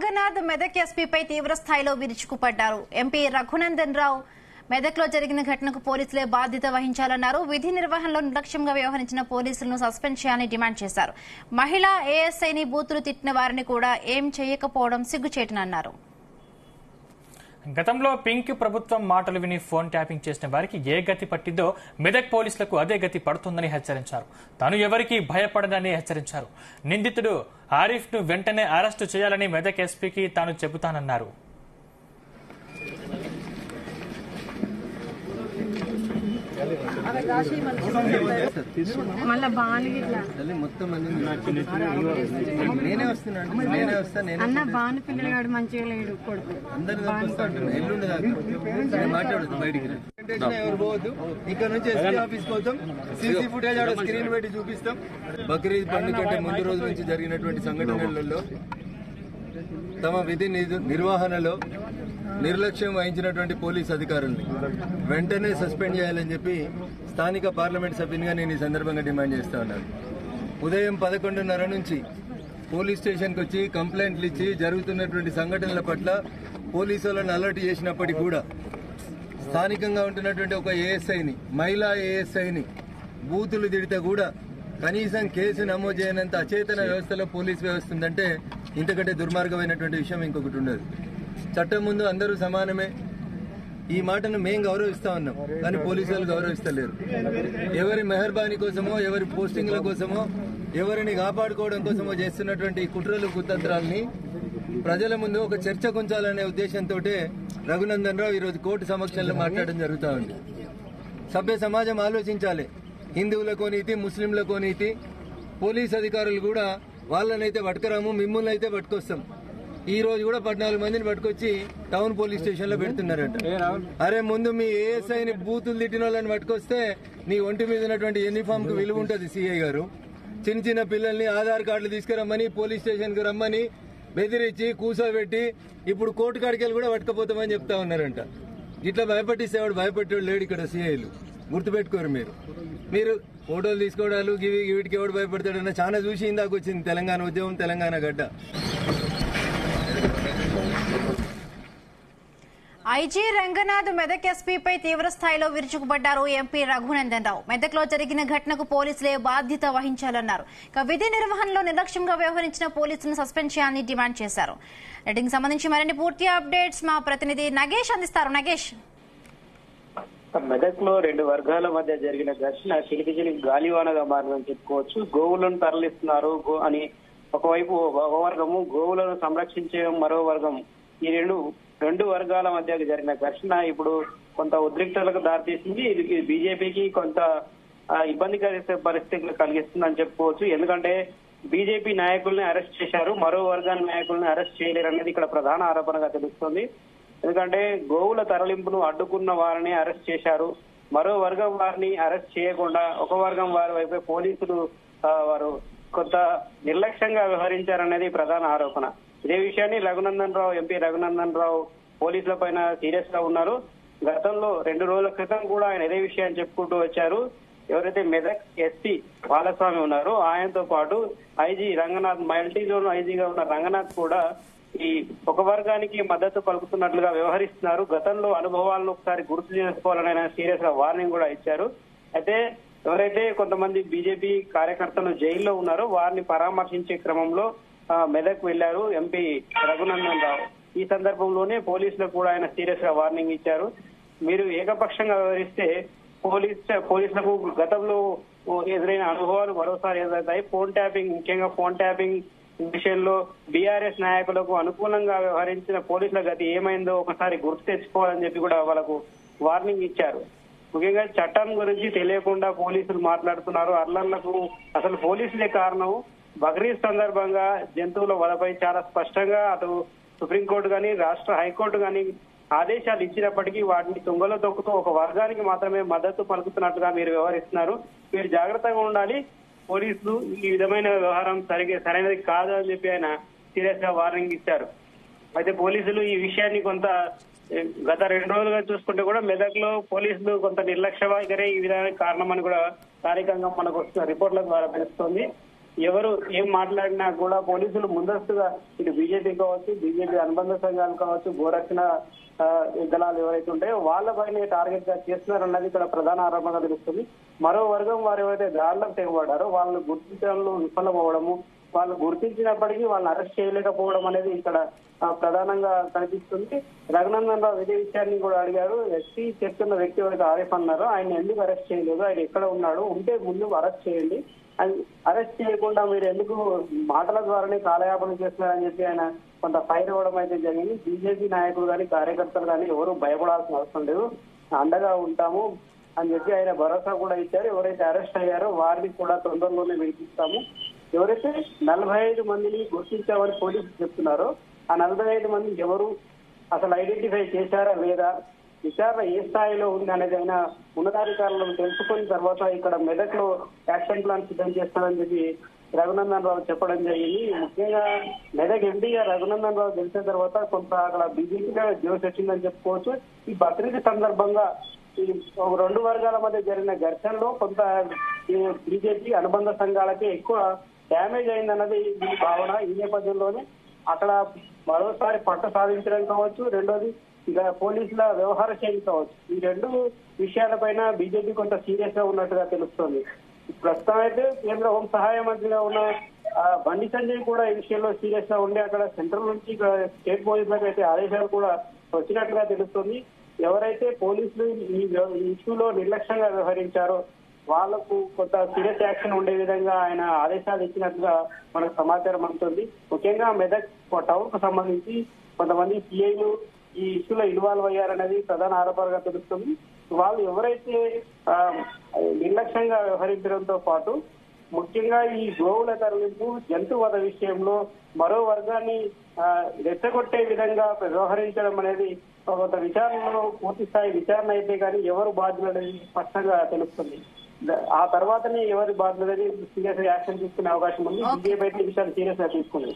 రంగనాథ్ మెదక్ ఎస్పీపై తీవ్ర స్థాయిలో విరుచుకుపడ్డారు. ఎంపీ రఘునందన్ రావు మెదక్లో జరిగిన ఘటనకు పోలీసులే బాధ్యత వహించాలన్నారు. విధి నిర్వహణలో నిర్లక్ష్యంగా వ్యవహరించిన పోలీసులను సస్పెండ్ చేయాలని డిమాండ్ చేశారు. మహిళా ఏఎస్ఐని బూతులు తిట్టిన వారిని కూడా ఏం చేయకపోవడం సిగ్గుచేటనన్నారు. గతంలో పింక్ ప్రభుత్వం మాటలు విని ఫోన్ ట్యాపింగ్ చేసిన వారికి ఏ గతి పట్టిందో మెదక్ పోలీసులకు అదే గతి పడుతుందని హెచ్చరించారు. తాను ఎవరికీ భయపడదని హెచ్చరించారు. నిందితుడు ఆరిఫ్ ను వెంటనే అరెస్టు చేయాలని మెదక్ ఎస్పీకి తాను చెబుతానన్నారు. అన్న బాను పిల్లగాడు మంచిగా లేడు కొడుకు ఇక్కడ నుంచి ఎస్పీ ఆఫీస్ కోసం సీసీ ఫుటేజ్ స్క్రీన్ పెట్టి చూపిస్తాం. బక్రీద్ పండుగ కంటే ముందు రోజు నుంచి జరిగినటువంటి సంఘటనలలో తమ విధి నిర్వహణలో నిర్లక్ష్యం వహించినటువంటి పోలీస్ అధికారుల్ని వెంటనే సస్పెండ్ చేయాలని చెప్పి స్థానిక పార్లమెంట్ సభ్యునిగా నేను ఈ సందర్భంగా డిమాండ్ చేస్తా ఉన్నాను. ఉదయం 11:30 నుంచి పోలీస్ స్టేషన్కి వచ్చి కంప్లైంట్లు ఇచ్చి జరుగుతున్నటువంటి సంఘటనల పట్ల పోలీసు వాళ్ళని అలర్ట్ చేసినప్పటికీ కూడా స్థానికంగా ఉంటున్నటువంటి ఒక ఏఎస్ఐని, మహిళా ఏఎస్ఐని బూతులు తిడితే కూడా కనీసం కేసు నమోదు చేయనంత అచేతన వ్యవస్థలో పోలీస్ వ్యవస్థ ఉందంటే ఇంతకంటే దుర్మార్గమైనటువంటి విషయం ఇంకొకటి ఉండదు. చట్టం ముందు అందరూ సమానమే. ఈ మాటను మేం గౌరవిస్తా ఉన్నాం, కానీ పోలీసు వాళ్ళు గౌరవిస్తలేరు. ఎవరి మెహర్బానీ కోసమో, ఎవరి పోస్టింగ్ల కోసమో, ఎవరిని కాపాడుకోవడం కోసమో చేస్తున్నటువంటి కుట్రలు కుతంత్రాలని ప్రజల ముందు ఒక చర్చ కొంచాలనే ఉద్దేశంతో రఘునందన్ రావు ఈరోజు కోర్టు సమక్షంలో మాట్లాడడం జరుగుతూ ఉంది. సభ్య సమాజం ఆలోచించాలి. హిందువులకో నీతి, ముస్లింలకో నీతి. పోలీస్ అధికారులు కూడా వాళ్ళనైతే పట్టుకురాము, మిమ్మల్ని అయితే పట్టుకొస్తాం. ఈ రోజు కూడా 14 మందిని పట్టుకొచ్చి టౌన్ పోలీస్ స్టేషన్ లో పెడుతున్నారంట. అరే ముందు మీ ఏఎస్ఐని బూతులు తిట్టిన వాళ్ళని పట్టుకొస్తే నీ ఒంటి మీద ఉన్నటువంటి యూనిఫామ్ కు విలువ ఉంటుంది. సిఐ గారు చిన్న చిన్న పిల్లల్ని ఆధార్ కార్డులు తీసుకురమ్మని పోలీస్ స్టేషన్ కు రమ్మని బెదిరించి కూసోబెట్టి ఇప్పుడు కోర్టు కాడికెళ్ళి కూడా పట్టుకపోతామని చెప్తా ఉన్నారంట. ఇట్లా భయపట్టిస్తేవాడు భయపెట్టేవాడు లేడు ఇక్కడ. సిఐలు గుర్తుపెట్టుకోరు. మీరు ఫోటోలు తీసుకోవడాలు వీటికి ఎవడు భయపడతాడన్న చాలా చూసి ఇందాక వచ్చింది తెలంగాణ ఉద్యమం, తెలంగాణ గడ్డ. ఐజీ రంగనాథ్ మెదక్ ఎస్పీపై తీవ్ర స్థాయిలో విరుచుకుపడ్డారు. ఎంపీ రఘునందన్ రావు మెదక్లో జరిగిన ఘటనకు పోలీసులే బాధ్యత వహించాలన్నారు. విధి నిర్వహణలో నిర్లక్ష్యంగా వ్యవహరించిన పోలీసులను సస్పెండ్ చేయాలని డిమాండ్ చేశారు. రేటింగ్ సంబంధించి మరిన్ని పూర్తి అప్డేట్స్ మా ప్రతినిధి నగేష్ అందిస్తారు. నగేష్, మెదక్ లో 2 వర్గాల మధ్య జరిగిన ఘర్షణ చిలికి గాలివానగా మారిందని చెప్పుకోవచ్చు. గోవులను తరలిస్తున్నారు అని ఒకవైపు ఒక వర్గము, గోవులను సంరక్షించే మరో వర్గం, ఈ రెండు వర్గాల మధ్య జరిగిన ఘర్షణ ఇప్పుడు కొంత ఉద్రిక్తలకు దారితీసింది. ఇది బీజేపీకి కొంత ఇబ్బందికర పరిస్థితులు కలిగిస్తుందని చెప్పుకోవచ్చు. ఎందుకంటే బీజేపీ నాయకుల్ని అరెస్ట్ చేశారు, మరో వర్గాల నాయకుల్ని అరెస్ట్ చేయలేరు అనేది ఇక్కడ ప్రధాన ఆరోపణగా తెలుస్తుంది. ఎందుకంటే గోవుల తరలింపును అడ్డుకున్న వారిని అరెస్ట్ చేశారు, మరో వర్గం వారిని అరెస్ట్ చేయకుండా ఒక వర్గం వారి వైపు పోలీసులు వారు కొంత నిర్లక్ష్యంగా వ్యవహరించారనేది ప్రధాన ఆరోపణ. ఇదే విషయాన్ని ఎంపీ రఘునందన్ రావు పోలీసుల పైన సీరియస్ గా ఉన్నారు. గతంలో 2 రోజుల క్రితం కూడా ఆయన ఇదే విషయాన్ని చెప్పుకుంటూ వచ్చారు. ఎవరైతే మెదక్ ఎస్పీ బాలస్వామి ఉన్నారో ఆయనతో పాటు ఐజీ రంగనాథ్, మల్టీ జోన్ ఐజీగా ఉన్న రంగనాథ్ కూడా ఈ ఒక వర్గానికి మద్దతు పలుకుతున్నట్లుగా వ్యవహరిస్తున్నారు. గతంలో అనుభవాలను ఒకసారి గుర్తు చేసుకోవాలని ఆయన సీరియస్ గా వార్నింగ్ కూడా ఇచ్చారు. అయితే ఎవరైతే కొంతమంది బీజేపీ కార్యకర్తలు జైల్లో ఉన్నారో వారిని పరామర్శించే క్రమంలో మెదక్ వెళ్లారు ఎంపీ రఘునందన్ రావు. ఈ సందర్భంలోనే పోలీసులకు కూడా ఆయన సీరియస్ గా వార్నింగ్ ఇచ్చారు. మీరు ఏకపక్షంగా వ్యవహరిస్తే పోలీసులకు గతంలో ఎదురైన అనుభవాలు మరోసారి ఎదురవుతాయి. ఫోన్ ట్యాపింగ్, ముఖ్యంగా ఫోన్ ట్యాపింగ్ విషయంలో బీఆర్ఎస్ నాయకులకు అనుకూలంగా వ్యవహరించిన పోలీసుల గతి ఏమైందో ఒకసారి గుర్తు తెచ్చుకోవాలని చెప్పి కూడా వాళ్ళకు వార్నింగ్ ఇచ్చారు. ముఖ్యంగా చట్టం గురించి తెలియకుండా పోలీసులు మాట్లాడుతున్నారు. అల్లర్లకు అసలు పోలీసులే కారణం. బక్రీద్ సందర్భంగా జంతువుల వధపై చాలా స్పష్టంగా అటు సుప్రీంకోర్టు గాని, రాష్ట్ర హైకోర్టు గాని ఆదేశాలు ఇచ్చినప్పటికీ వాటిని తుంగలో తొక్కుతూ ఒక వర్గానికి మాత్రమే మద్దతు పలుకుతున్నట్టుగా మీరు వ్యవహరిస్తున్నారు. మీరు జాగ్రత్తగా ఉండాలి. పోలీసులు ఈ విధమైన వ్యవహారం సరైనది కాదు అని చెప్పి ఆయన సీరియస్ గా వార్నింగ్ ఇచ్చారు. అయితే పోలీసులు ఈ విషయాన్ని కొంత గత 2 రోజులుగా చూసుకుంటే కూడా మెదక్ లో పోలీసులు కొంత నిర్లక్ష్య వైఖరి ఈ విధానానికి కారణమని కూడా స్థానికంగా మనకు వస్తున్న రిపోర్ట్ల ద్వారా తెలుస్తోంది. ఎవరు ఏం మాట్లాడినా కూడా పోలీసులు ముందస్తుగా ఇటు బీజేపీ కావచ్చు, బీజేపీ అనుబంధ సంఘాలు కావచ్చు, గోరక్షణ దళాలు ఎవరైతే ఉంటాయో వాళ్ళపైనే టార్గెట్ గా చేస్తున్నారన్నది ఇక్కడ ప్రధాన ఆరోపణగా తెలుస్తుంది. మరో వర్గం వారు ఎవరైతే దాడులకు తెగబడ్డారో వాళ్ళు గుర్తించడంలో విఫలమవ్వడము, వాళ్ళు గుర్తించినప్పటికీ వాళ్ళని అరెస్ట్ చేయలేకపోవడం అనేది ఇక్కడ ప్రధానంగా కనిపిస్తుంది. రఘునందన్ రావు ఇదే విషయాన్ని కూడా అడిగారు. ఎస్పీ చెప్తున్న వ్యక్తి ఎవరైతే ఆరిఫ్ అన్నారో ఆయన ఎందుకు అరెస్ట్ చేయలేదు, ఆయన ఎక్కడ ఉన్నాడు, ఉంటే ముందు అరెస్ట్ చేయండి, అరెస్ట్ చేయకుండా మీరు ఎందుకు మాటల ద్వారానే కాలయాపన చేస్తున్నారని చెప్పి ఆయన కొంత ఫైర్ అవ్వడం అయితే జరిగింది. బీజేపీ నాయకులు కానీ కార్యకర్తలు కానీ ఎవరు భయపడాల్సిన అవసరం లేదు, అండగా ఉంటాము అని చెప్పి ఆయన భరోసా కూడా ఇచ్చారు. ఎవరైతే అరెస్ట్ అయ్యారో వారిని కూడా తొందరలోనే విడిపిస్తాము. ఎవరైతే 45 మందిని గుర్తించామని పోలీసులు చెప్తున్నారో ఆ 45 మంది ఎవరు, అసలు ఐడెంటిఫై చేశారా లేదా, విచారణ ఏ స్థాయిలో ఉంది అనేది ఆయన ఉన్నతాధికారులను తెలుసుకున్న తర్వాత ఇక్కడ మెదక్ లో యాక్షన్ ప్లాన్ సిద్ధం చేస్తారని చెప్పి రఘునందన్ రావు చెప్పడం జరిగింది. ముఖ్యంగా మెదక్ ఎంపీగా రఘునందన్ రావు గెలిచిన తర్వాత కొంత అక్కడ బీజేపీగా జోష్ వచ్చిందని చెప్పుకోవచ్చు. ఈ బక్రీద్ సందర్భంగా ఈ రెండు వర్గాల మధ్య జరిగిన ఘర్షణలో కొంత బీజేపీ అనుబంధ సంఘాలకి ఎక్కువ డ్యామేజ్ అయిందన్నది దీని భావన. ఈ నేపథ్యంలోనే అక్కడ మరోసారి పట్టు సాధించడం కావచ్చు, రెండోది ఇక పోలీసుల వ్యవహార శైలి కావచ్చు, ఈ రెండు విషయాలపైన బీజేపీ కొంత సీరియస్ గా ఉన్నట్టుగా తెలుస్తోంది. ప్రస్తుతం అయితే కేంద్ర హోం సహాయ మంత్రిగా ఉన్న బండి సంజయ్ కూడా ఈ విషయంలో సీరియస్ గా ఉండి అక్కడ సెంట్రల్ నుంచి స్టేట్ పోలీసులకు అయితే ఆదేశాలు కూడా వచ్చినట్లుగా తెలుస్తుంది. ఎవరైతే పోలీసులు ఈ ఇష్యూలో నిర్లక్ష్యంగా వ్యవహరించారో వాళ్లకు కొంత సీరియస్ యాక్షన్ ఉండే విధంగా ఆయన ఆదేశాలు ఇచ్చినట్లుగా మనకు సమాచారం అందుతుంది. ముఖ్యంగా మెదక్ టౌన్ కు సంబంధించి కొంతమంది సిఐలు ఈ ఇష్యూలో ఇన్వాల్వ్ అయ్యారనేది ప్రధాన ఆరోపణగా తెలుస్తుంది. వాళ్ళు ఎవరైతే నిర్లక్ష్యంగా వ్యవహరించడంతో పాటు ముఖ్యంగా ఈ గోవుల తరలింపు, జంతువధ విషయంలో మరో వర్గాన్ని రెచ్చగొట్టే విధంగా వ్యవహరించడం అనేది కొంత విచారణలో పూర్తి స్థాయి విచారణ అయితే కానీ ఎవరు బాధ్యులు అనేది స్పష్టంగా తెలుస్తుంది. ఆ తర్వాతనే ఎవరి బాధ్యులు అనేది సీరియస్ యాక్షన్ తీసుకునే అవకాశం ఉంది. బీజేపీ అయితే ఈ విషయాన్ని సీరియస్ గా తీసుకుంది.